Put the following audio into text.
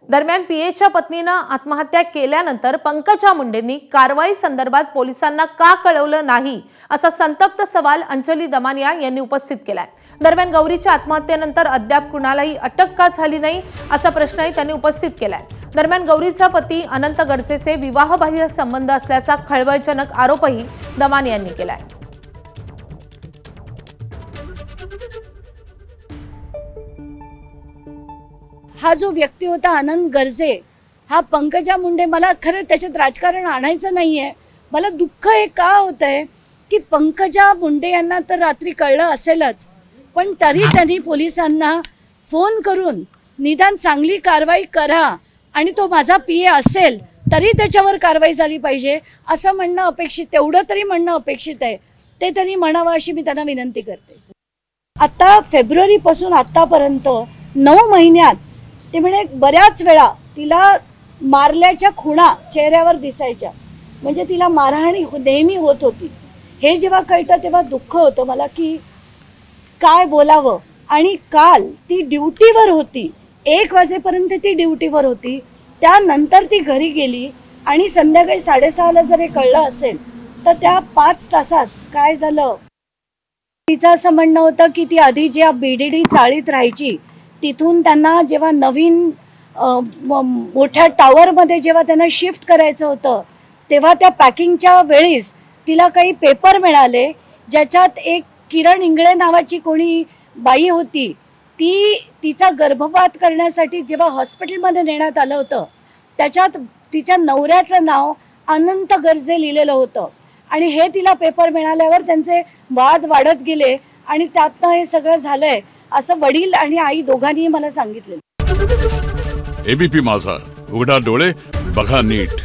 दरम्यान पीएच्या पत्नीने आत्महत्या केल्यानंतर पंकजा मुंडेंनी कारवाई संदर्भात पोलिसांना का कळवलं नाही असा संतप्त सवाल अंजली दमानिया यांनी उपस्थित केलाय। दरम्यान गौरीच्या आत्महत्येनंतर अद्याप कुणालाही अटक का झाली नाही असा प्रश्नही त्यांनी उपस्थित केलाय। दरम्यान गौरीचा पती अनंत गरजेचे विवाहबाह्य संबंध असल्याचा खळबळजनक आरोपही दमानिया यांनी केलाय। हा जो व्यक्ती होता अनंत गर्जे, हा पंकजा मुंडे, मला खरं त्याच्यात राजकारण आणायचं नाहीये। मला दुःख हे का होतंय की पंकजा मुंडे यांना तर रात्री कळलं असेलच, पण तरी त्यांनी पोलिसांना फोन करून निदान चांगली कारवाई करा आणि तो माझा पीए असेल तरी त्याच्यावर कारवाई झाली पाहिजे असं म्हणणं अपेक्षित, तेवढं तरी म्हणणं अपेक्षित आहे। ते त्यांनी म्हणावं अशी मी त्यांना विनंती करते। आता फेब्रुवारी पासून आतापर्यंत 9 महिन्यात ते म्हणे बऱ्याच वेळा तिला मारल्याच्या खुणा चेहऱ्यावर दिसायच्या, म्हणजे तिला मारहाणी नेहमी होत होती। हे जेव्हा कळतं तेव्हा दुःख होतं मला की काय बोलावं। आणि काल ती ड्युटीवर होती, 1 वाजेपर्यंत ती ड्युटीवर होती, त्यानंतर ती घरी गेली आणि संध्याकाळी 6:30ला जर हे कळलं असेल तर त्या 5 तासात काय झालं। तिचं असं म्हणणं होतं की ती आधी ज्या बीडीडी चाळीत राहायची तिथून त्यांना जेव्हा नवीन मोठ्या टॉवरमध्ये जेव्हा त्यांना शिफ्ट करायचं होतं तेव्हा त्या पॅकिंगच्या वेळेस तिला काही पेपर मिळाले ज्याच्यात एक किरण इंगळे नावाची कोणी बाई होती, ती तिचा गर्भपात करण्यासाठी जेव्हा हॉस्पिटलमध्ये नेण्यात आलं होतं त्याच्यात तिच्या नवऱ्याचं नाव अनंत गर्जे लिहिलेलं होतं। आणि हे तिला पेपर मिळाल्यावर त्यांचे वाद वाढत गेले आणि त्यातनं हे सगळं झालंय असं वडील आणि आई दोघांनीही मला सांगितलं। एबीपी माझा, उघडा डोळे बघा नीट।